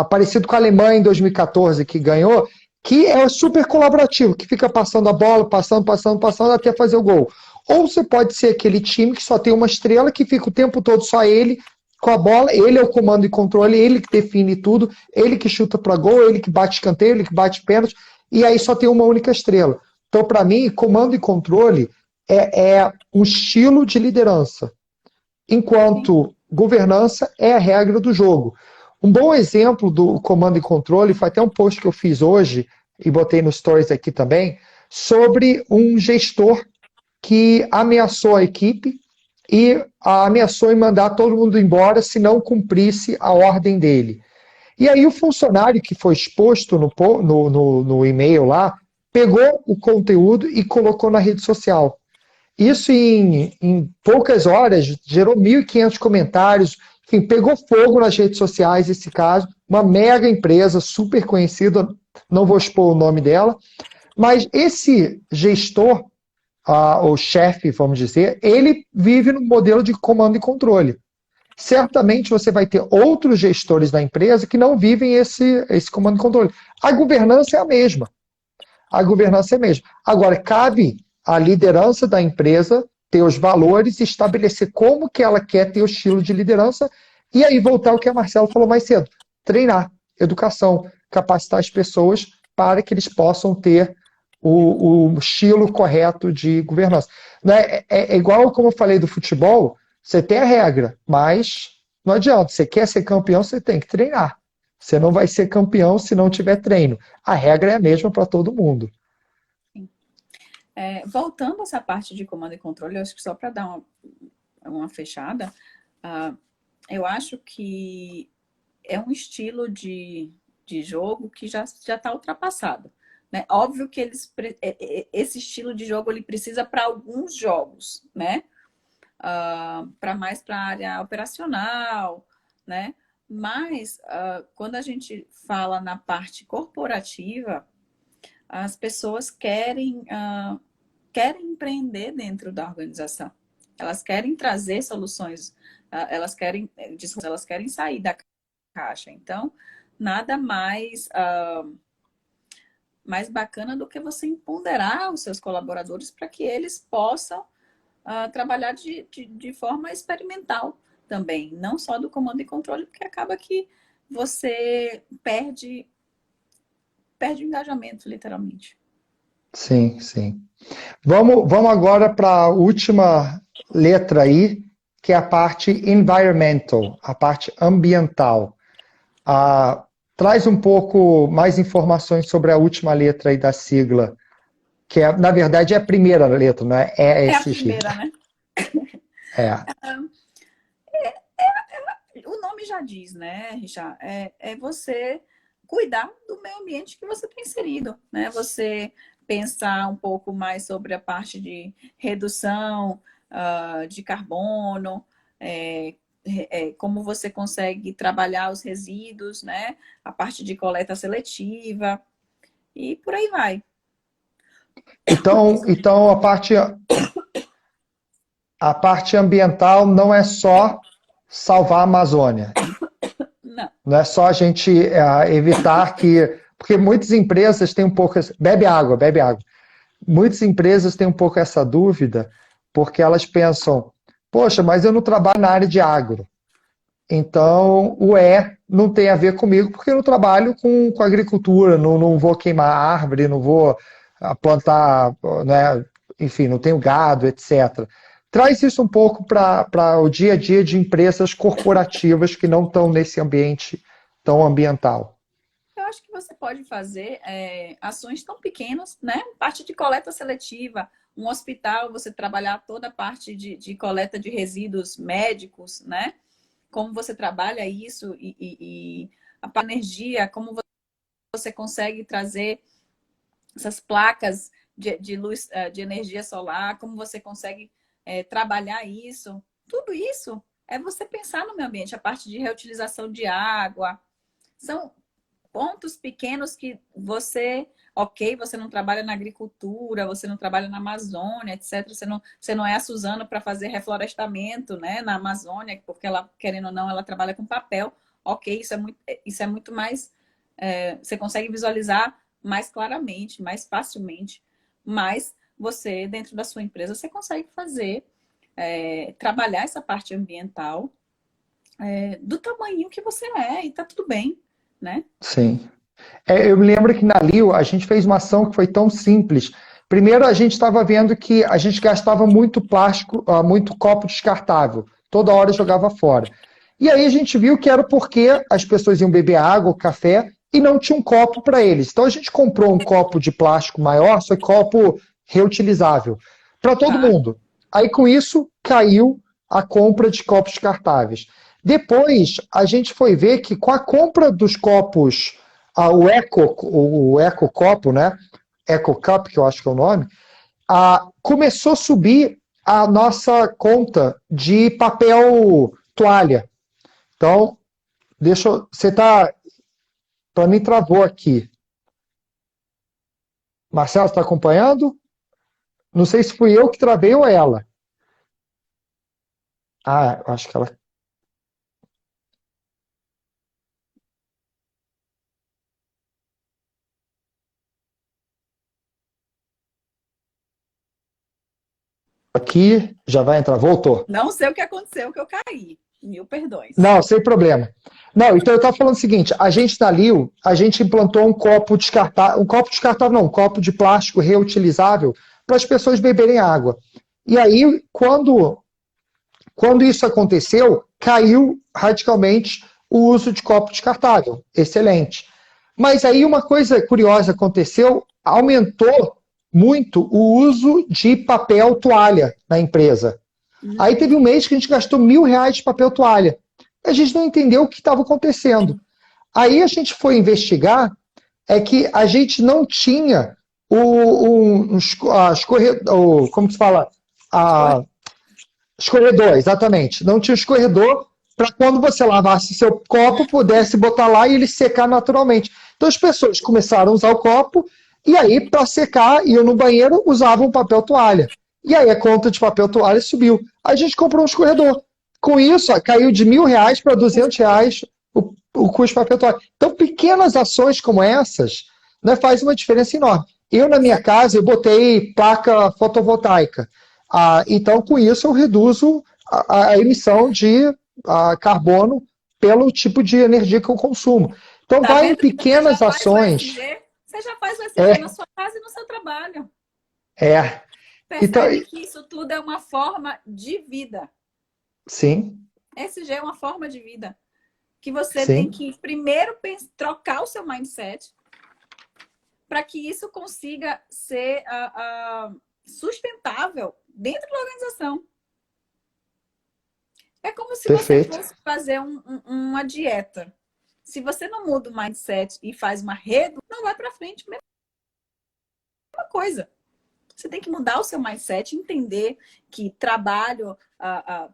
parecido com a Alemanha em 2014, que ganhou, que é super colaborativo, que fica passando a bola, passando até fazer o gol. Ou você pode ser aquele time que só tem uma estrela, que fica o tempo todo só ele com a bola, ele é o comando e controle, ele que define tudo, ele que chuta para gol, ele que bate escanteio, ele que bate pênalti, e aí só tem uma única estrela. Então, para mim, comando e controle é um estilo de liderança, enquanto governança é a regra do jogo. Um bom exemplo do comando e controle foi até um post que eu fiz hoje, e botei no Stories aqui também, sobre um gestor que ameaçou a equipe e ameaçou em mandar todo mundo embora se não cumprisse a ordem dele. E aí o funcionário que foi exposto no e-mail lá, pegou o conteúdo e colocou na rede social. Isso em poucas horas gerou 1.500 comentários, enfim, pegou fogo nas redes sociais esse caso, uma mega empresa super conhecida, não vou expor o nome dela, mas esse gestor, o chefe, vamos dizer, ele vive no modelo de comando e controle. Certamente você vai ter outros gestores da empresa que não vivem esse comando e controle. A governança é a mesma. A governança é a mesma. Agora, cabe à liderança da empresa ter os valores e estabelecer como que ela quer ter o estilo de liderança e aí voltar ao que a Marcela falou mais cedo. Treinar, educação, capacitar as pessoas para que eles possam ter o estilo correto de governança. Não é igual como eu falei do futebol, você tem a regra, mas não adianta. Você quer ser campeão, você tem que treinar. Você não vai ser campeão se não tiver treino. A regra é a mesma para todo mundo.
Voltando a essa parte de comando e controle, eu acho que só para dar uma fechada, eu acho que é um estilo de jogo que já está ultrapassado. Né? Óbvio que esse estilo de jogo ele precisa para alguns jogos, né? Mais para a área operacional, né? Mas quando a gente fala na parte corporativa, as pessoas querem empreender dentro da organização. Elas querem trazer soluções, elas querem sair da caixa. Então, nada mais bacana do que você empoderar os seus colaboradores para que eles possam trabalhar de forma experimental também, não só do comando e controle, porque acaba que você perde o engajamento, literalmente.
Sim, sim. Vamos agora para a última letra aí, que é a parte environmental, a parte ambiental. Traz um pouco mais informações sobre a última letra aí da sigla, que é, na verdade é a primeira letra, não é?
É a
ESG.
primeira, né?
É,
O nome já diz, né, Richard? É você cuidar do meio ambiente que você está inserido, né? Você pensar um pouco mais sobre a parte de redução de carbono, como você consegue trabalhar os resíduos, né? A parte de coleta seletiva e por aí vai.
então a parte ambiental não é só salvar a Amazônia.
Não.
Não é só a gente evitar que. Porque muitas empresas têm um pouco. Bebe água, bebe água. Muitas empresas têm um pouco essa dúvida, porque elas pensam: poxa, mas eu não trabalho na área de agro. Então, o não tem a ver comigo, porque eu não trabalho com agricultura, não vou queimar árvore, não vou plantar, né, enfim, não tenho gado, etc. Traz isso um pouco para o dia a dia de empresas corporativas que não estão nesse ambiente tão ambiental.
Eu acho que você pode fazer ações tão pequenas, né? Parte de coleta seletiva, um hospital, você trabalhar toda a parte de coleta de resíduos médicos, né? Como você trabalha isso e a energia, como você consegue trazer essas placas de luz, de energia solar, como você consegue trabalhar isso. Tudo isso é você pensar no meio ambiente, a parte de reutilização de água. São pontos pequenos que você não trabalha na agricultura, você não trabalha na Amazônia, etc. Você não é a Suzano para fazer reflorestamento, né, na Amazônia, porque ela, querendo ou não, ela trabalha com papel. Ok, isso é muito mais... você consegue visualizar mais claramente, mais facilmente, mas você, dentro da sua empresa, você consegue fazer, trabalhar essa parte ambiental do tamanho que você é, e tá tudo bem, né?
Sim. Eu me lembro que na Lio a gente fez uma ação que foi tão simples. Primeiro, a gente estava vendo que a gente gastava muito plástico, muito copo descartável. Toda hora jogava fora. E aí a gente viu que era porque as pessoas iam beber água, café, e não tinha um copo para eles. Então a gente comprou um copo de plástico maior, só que copo reutilizável, para todo
Tá.
mundo. Aí com isso caiu a compra de copos descartáveis. Depois a gente foi ver que com a compra dos copos, o Eco Copo, né? Eco Cup, que eu acho que é o nome, começou a subir a nossa conta de papel toalha. Então, você tá, para mim travou aqui. Marcelo, está acompanhando? Não sei se fui eu que travei ou ela. Acho que ela. Aqui, já vai entrar. Voltou.
Não sei o que aconteceu, que eu caí. Mil perdões.
Não, sem problema. Não, então eu estava falando o seguinte, a gente na Lio, a gente implantou um descartável não, um copo de plástico reutilizável para as pessoas beberem água. E aí, quando isso aconteceu, caiu radicalmente o uso de copo descartável. Excelente. Mas aí uma coisa curiosa aconteceu, aumentou muito o uso de papel toalha na empresa. Aí teve um mês que a gente gastou R$ 1.000 de papel toalha. A gente não entendeu o que estava acontecendo. Aí a gente foi investigar, é que a gente não tinha como que se fala? Escorredor, exatamente. Não tinha escorredor para quando você lavasse seu copo, pudesse botar lá e ele secar naturalmente. Então as pessoas começaram a usar o copo e aí, para secar, iam no banheiro, usavam papel toalha. E aí a conta de papel toalha subiu. A gente comprou um escorredor. Com isso, ó, caiu de R$ 1.000 para R$ 200 o custo de papel toalha. Então, pequenas ações como essas, né, faz uma diferença enorme. Eu, na minha casa, eu botei placa fotovoltaica. Então, com isso, eu reduzo a emissão de carbono pelo tipo de energia que eu consumo. Então,
Tá
vai em
vendo que você já
pequenas
faz o
ações.
SG? Você já faz o SG na
É,
sua casa e no seu trabalho.
é. Então,
Percebe que isso tudo é uma forma de vida.
sim,
SG é uma forma de vida. Que você tem
sim,
que primeiro trocar o seu mindset para que isso consiga ser sustentável dentro da organização. É como se você
perfeito.
fosse fazer uma dieta. Se você não muda o mindset e faz uma redução, não vai para frente. Mesma coisa. Você tem que mudar o seu mindset, entender que trabalho,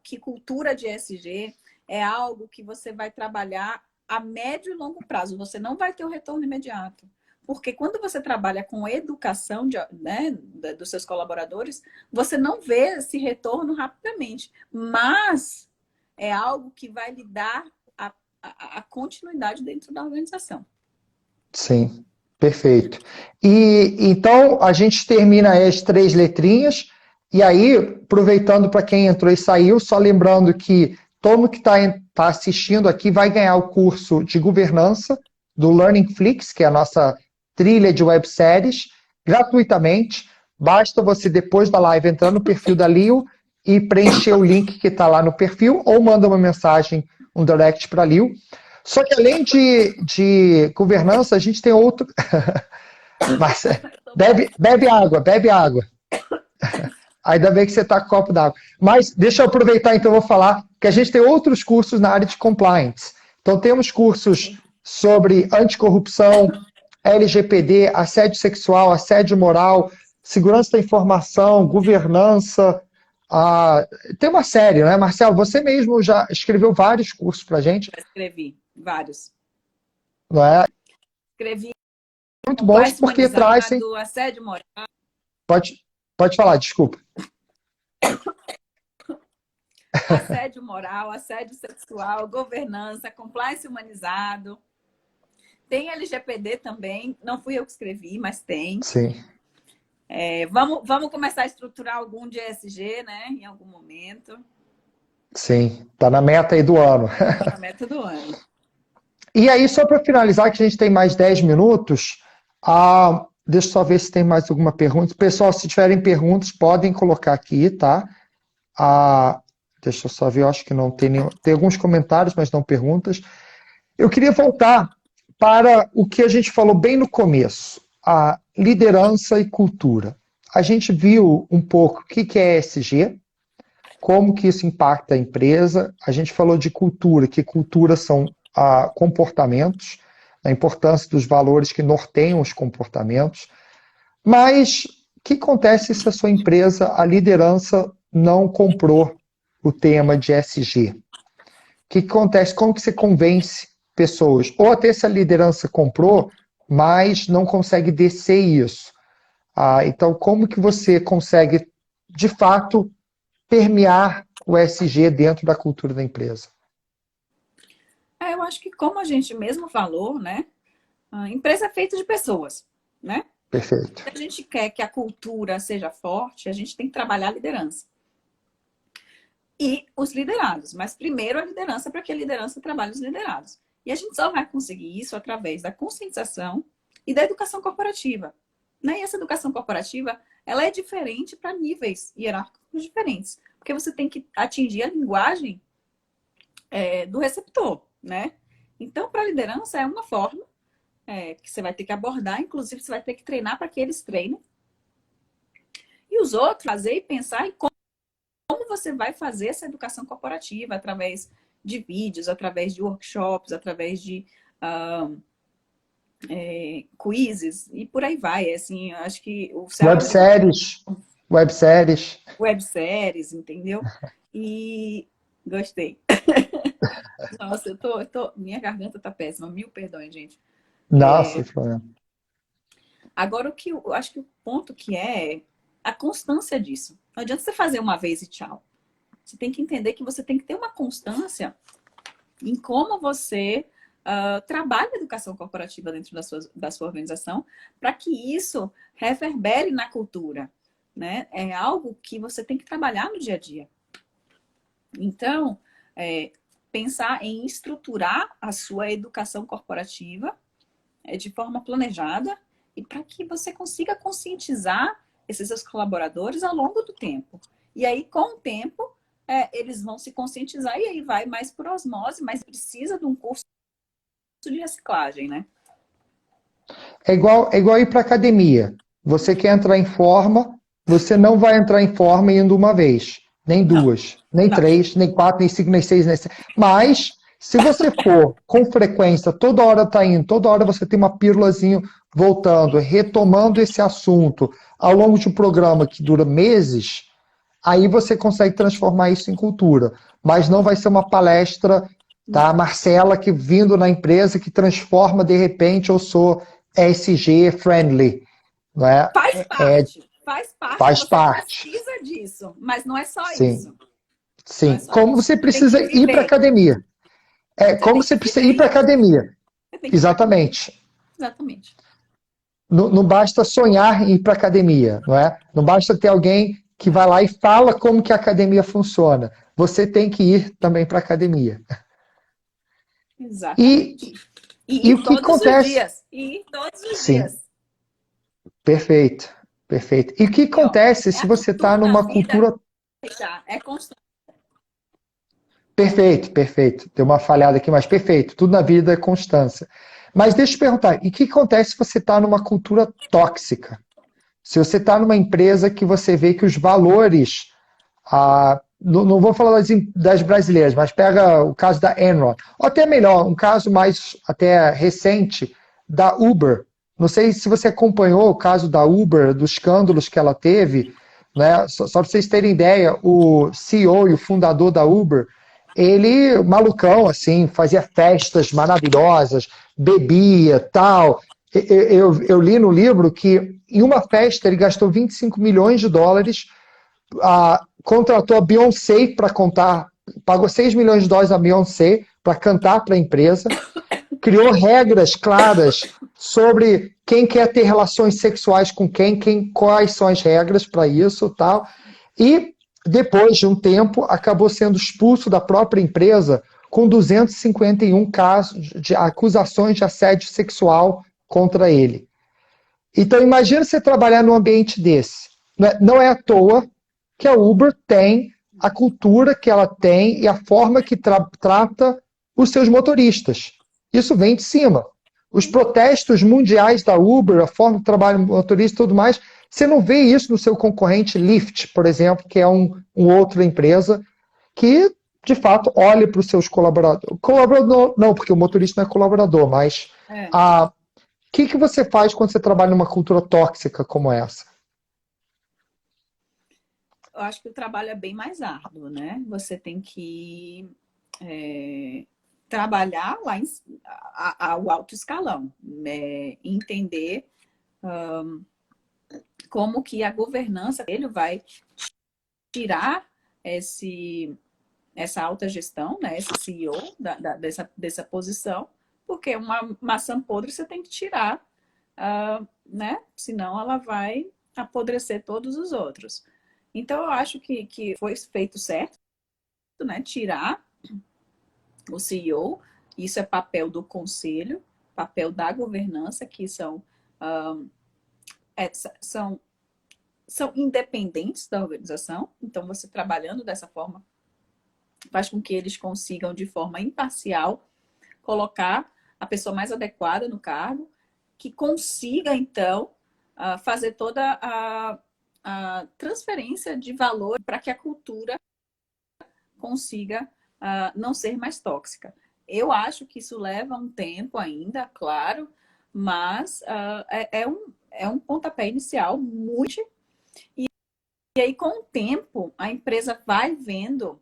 que cultura de ESG é algo que você vai trabalhar a médio e longo prazo. Você não vai ter o retorno imediato. Porque quando você trabalha com educação né, dos seus colaboradores, você não vê esse retorno rapidamente. Mas é algo que vai lhe dar a continuidade dentro da organização.
Sim, perfeito. E então a gente termina as três letrinhas, e aí, aproveitando para quem entrou e saiu, só lembrando que todo mundo que está assistindo aqui vai ganhar o curso de governança do Learning Flix, que é a nossa trilha de webséries, gratuitamente. Basta você, depois da live, entrar no perfil da Lio e preencher o link que está lá no perfil, ou manda uma mensagem, um direct para a Lio. Só que além de governança, a gente tem outro. Mas, bebe água, bebe água. Ainda bem que você está com copo d'água. Mas deixa eu aproveitar, então, vou falar que a gente tem outros cursos na área de compliance. Então, temos cursos sobre anticorrupção, LGPD, assédio sexual, assédio moral, segurança da informação, governança. Tem uma série, né? Marcelo, você mesmo já escreveu vários cursos para a gente,
Já escrevi vários.
não é?
Escrevi
Muito bons
compliance
porque trazem.
humanizado, assédio moral,
Pode falar, desculpa.
assédio sexual, governança, compliance humanizado. Tem LGPD também, não fui eu que escrevi, mas tem.
Sim,
Vamos começar a estruturar algum de ESG, né, em algum momento.
sim. Tá na meta aí do ano.
Tá na meta do ano.
E aí, só para finalizar, que a gente tem mais 10 minutos, deixa eu só ver se tem mais alguma pergunta. Pessoal, se tiverem perguntas, podem colocar aqui, tá? Deixa eu só ver, eu acho que não tem nenhum. Tem alguns comentários, mas não perguntas. Eu queria voltar para o que a gente falou bem no começo, a liderança e cultura. A gente viu um pouco o que é ESG, como que isso impacta a empresa. A gente falou de cultura, que cultura são comportamentos, a importância dos valores que norteiam os comportamentos. Mas o que acontece se a sua empresa, a liderança, não comprou o tema de ESG? O que acontece? Como que você convence pessoas? Ou até se a liderança comprou, mas não consegue descer isso. Então, como que você consegue, de fato, permear o ESG dentro da cultura da empresa?
Eu acho que como a gente mesmo falou, né, a empresa é feita de pessoas, né?
Perfeito.
Se a gente quer que a cultura seja forte, a gente tem que trabalhar a liderança. E os liderados, mas primeiro a liderança para que a liderança trabalhe os liderados. E a gente só vai conseguir isso através da conscientização e da educação corporativa. Né? E essa educação corporativa, ela é diferente para níveis hierárquicos diferentes, porque você tem que atingir a linguagem do receptor, né? Então, para a liderança é uma forma que você vai ter que abordar, inclusive você vai ter que treinar para que eles treinem. E os outros fazer e pensar em como você vai fazer essa educação corporativa através de vídeos, através de workshops, através de quizzes e por aí vai. Assim, eu acho que o céu é o limite.
Webséries.
Webséries, entendeu? E gostei. Nossa, minha garganta tá péssima. Mil perdões, gente.
Nossa, problema.
Agora, o que eu acho que o ponto que a constância disso. Não adianta você fazer uma vez e tchau. Você tem que entender que você tem que ter uma constância em como você trabalha a educação corporativa dentro da sua organização, para que isso reverbere na cultura, né? É algo que você tem que trabalhar no dia a dia. Então, pensar em estruturar a sua educação corporativa de forma planejada e para que você consiga conscientizar esses seus colaboradores ao longo do tempo. E aí, com o tempo, eles vão se conscientizar e aí vai mais por osmose, mas precisa de um curso de reciclagem, né?
É igual ir para academia. Você quer entrar em forma, você não vai entrar em forma indo uma vez, nem
Não,
duas, nem
não.
três, nem quatro, nem cinco, nem seis, nem sete. Mas, se você for com frequência, toda hora tá indo, toda hora você tem uma pílulazinha voltando, retomando esse assunto ao longo de um programa que dura meses, aí você consegue transformar isso em cultura. Mas não vai ser uma palestra, tá?
Não.
Marcela que vindo na empresa que transforma de repente eu sou ESG friendly, não é?
Faz parte,
Faz
você
parte.
precisa disso, mas não é só
Sim,
isso. Não é
sim.
só
Como
isso.
você
Você tem que
precisa ir para
viver.
academia. É
Você
como
tem
você
que
precisa ir
viver
para
isso.
academia.
Você tem que ir para academia.
Exatamente.
Exatamente.
Não, não basta sonhar em ir para academia, não é? Não basta ter alguém que vai lá e fala como que a academia funciona. Você tem que ir também para academia. E,
Exatamente.
e
E
o que
todos os
acontece?
dias. E todos os
Sim,
dias.
perfeito, perfeito. E o que
E, ó,
acontece se
a
você está
tudo na
numa
vida
cultura.
é constante.
Perfeito, perfeito. Deu uma falhada aqui, mas perfeito. Tudo na vida é constância. Mas deixa eu te perguntar, e o que acontece se você está numa cultura tóxica? Se você está numa empresa que você vê que os valores, não vou falar das brasileiras, mas pega o caso da Enron, ou até melhor, um caso mais até recente da Uber. Não sei se você acompanhou o caso da Uber, dos escândalos que ela teve, né? Só para vocês terem ideia, o CEO e o fundador da Uber, ele, malucão, assim, fazia festas maravilhosas, bebia, tal. Eu li no livro que em uma festa ele gastou 25 milhões de dólares, contratou a Beyoncé para contar, pagou 6 milhões de dólares a Beyoncé para cantar para a empresa, criou regras claras sobre quem quer ter relações sexuais com quais são as regras para isso, tal. E depois de um tempo acabou sendo expulso da própria empresa com 251 casos de acusações de assédio sexual contra ele. Então imagina você trabalhar num ambiente desse. Não é à toa que a Uber tem a cultura que ela tem e a forma que trata os seus motoristas. Isso vem de cima. Os protestos mundiais da Uber, a forma que trabalha o motorista e tudo mais, você não vê isso no seu concorrente Lyft, por exemplo, que é uma outra empresa que, de fato, olha para os seus colaboradores. Colaborador não, porque o motorista não é colaborador, mas
É.
o que você faz quando você trabalha numa cultura tóxica como essa?
Eu acho que o trabalho é bem mais árduo, né? Você tem que trabalhar lá ao alto escalão, né? Entender como que a governança dele vai tirar essa alta gestão, né? Esse CEO dessa posição, porque uma maçã podre você tem que tirar, né? Senão ela vai apodrecer todos os outros. Então, eu acho que foi feito certo, né? Tirar o CEO, isso é papel do conselho, papel da governança, que é, são, são independentes da organização. Então, você trabalhando dessa forma faz com que eles consigam, de forma imparcial, colocar a pessoa mais adequada no cargo, que consiga, então, fazer toda a transferência de valor para que a cultura consiga não ser mais tóxica. Eu acho que isso leva um tempo ainda, claro, mas é um pontapé inicial muito. E aí, com o tempo, a empresa vai vendo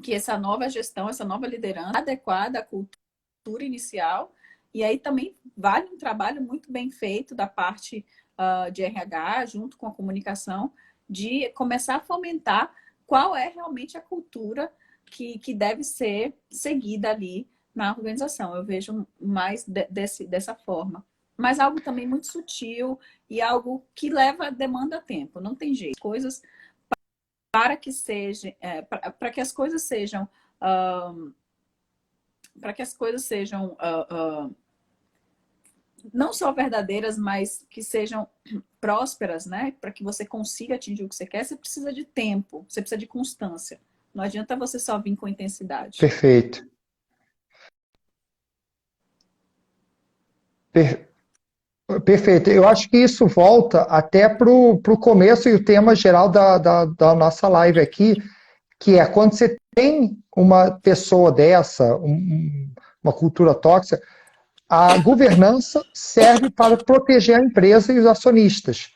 que essa nova gestão, essa nova liderança é adequada à cultura inicial, e aí também vale um trabalho muito bem feito da parte de RH, junto com a comunicação, de começar a fomentar qual é realmente a cultura que deve ser seguida ali na organização. Eu vejo mais dessa forma. Mas algo também muito sutil e algo que demanda tempo, não tem jeito. Coisas para que seja, para que as coisas sejam, para que as coisas sejam não só verdadeiras, mas que sejam prósperas, né? Para que você consiga atingir o que você quer, você precisa de tempo, você precisa de constância. Não adianta você só vir com intensidade.
Perfeito. Per- Perfeito. Eu acho que isso volta até para o começo e o tema geral da nossa live aqui, que é quando você tem uma pessoa dessa, uma cultura tóxica, a governança serve para proteger a empresa e os acionistas.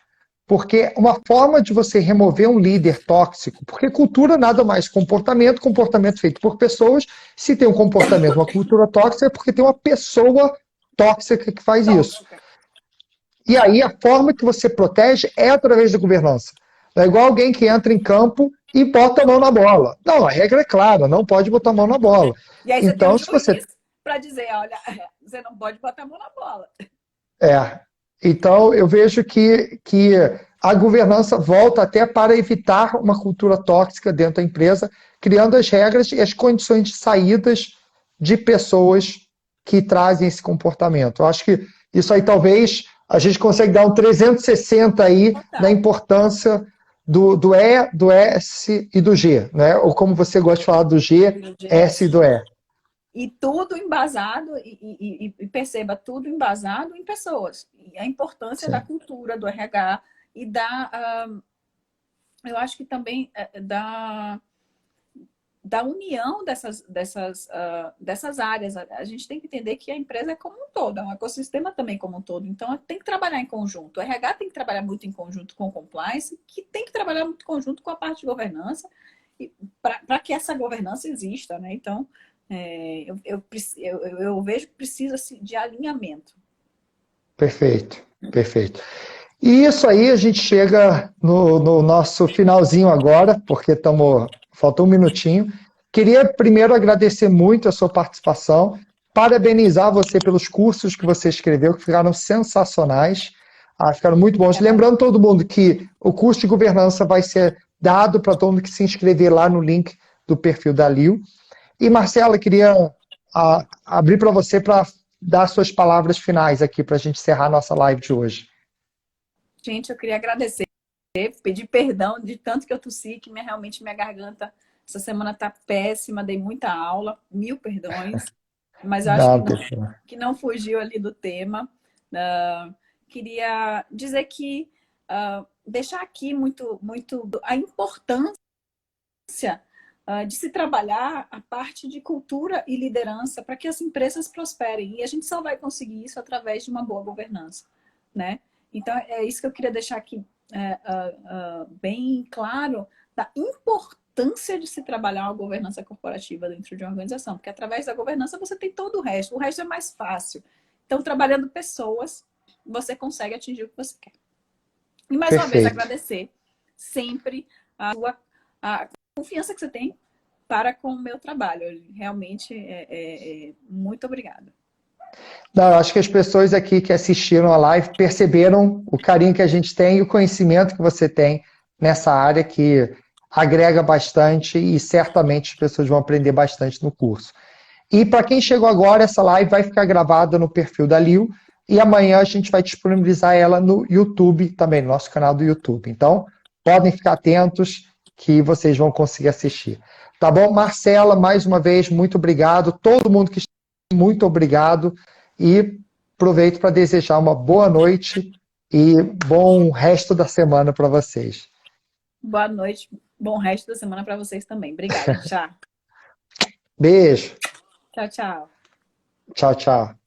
Porque uma forma de você remover um líder tóxico, porque cultura nada mais comportamento feito por pessoas. Se tem um comportamento, uma cultura tóxica, é porque tem uma pessoa tóxica que faz isso.
Tóxica.
E aí a forma que você protege é através da governança. Não é igual alguém que entra em campo e bota a mão na bola. Não, a regra é clara, não pode botar a mão na bola.
E aí você tem um
Então, se você
juiz para dizer, olha, você não pode botar a mão na bola.
É. Então, eu vejo que a governança volta até para evitar uma cultura tóxica dentro da empresa, criando as regras e as condições de saídas de pessoas que trazem esse comportamento. Eu acho que isso aí talvez a gente consiga dar um 360 aí na
Total.
importância do E, do S e do G, né? Ou como você gosta de falar do G,
Do
S e
GS.
do E.
E tudo embasado, e perceba, tudo embasado em pessoas. E a importância da
Sim,
cultura, do RH e eu acho que também da união dessas áreas. A gente tem que entender que a empresa é como um todo, é um ecossistema também como um todo. Então, tem que trabalhar em conjunto. O RH tem que trabalhar muito em conjunto com o compliance, que tem que trabalhar muito em conjunto com a parte de governança, para que essa governança exista, né? Então, eu vejo que precisa de alinhamento.
perfeito, perfeito. E isso aí a gente chega no nosso finalzinho agora, porque faltou um minutinho. Queria primeiro agradecer muito a sua participação, parabenizar você pelos cursos que você escreveu, que ficaram sensacionais, ficaram muito bons. Lembrando todo mundo que o curso de governança vai ser dado para todo mundo que se inscrever lá no link do perfil da Liu. E Marcela, queria abrir para você para dar suas palavras finais aqui para a gente encerrar a nossa live de hoje.
Gente, eu queria agradecer, pedir perdão de tanto que eu tossi, que realmente minha garganta essa semana tá péssima, dei muita aula, mil perdões, mas eu acho
Não, perfeito.
que não fugiu ali do tema. Queria dizer que deixar aqui muito a importância de se trabalhar a parte de cultura e liderança para que as empresas prosperem. E a gente só vai conseguir isso através de uma boa governança, né? Então, é isso que eu queria deixar aqui bem claro, da importância de se trabalhar a governança corporativa dentro de uma organização, porque através da governança você tem todo o resto é mais fácil. Então, trabalhando pessoas, você consegue atingir o que você quer. E mais uma vez,
Perfeito.
agradecer sempre a confiança que você tem para com o meu trabalho. Realmente, muito obrigada.
Não, eu acho que as pessoas aqui que assistiram a live perceberam o carinho que a gente tem e o conhecimento que você tem nessa área que agrega bastante e certamente as pessoas vão aprender bastante no curso. E para quem chegou agora, essa live vai ficar gravada no perfil da Liu e amanhã a gente vai disponibilizar ela no YouTube também, no nosso canal do YouTube. Então, podem ficar atentos que vocês vão conseguir assistir. Tá bom? Marcela, mais uma vez, muito obrigado. Todo mundo que está muito obrigado. E aproveito para desejar uma boa noite e bom resto da semana para vocês.
Boa noite, bom resto da semana para vocês também. Obrigada, tchau.
Beijo.
Tchau, tchau.
Tchau, tchau.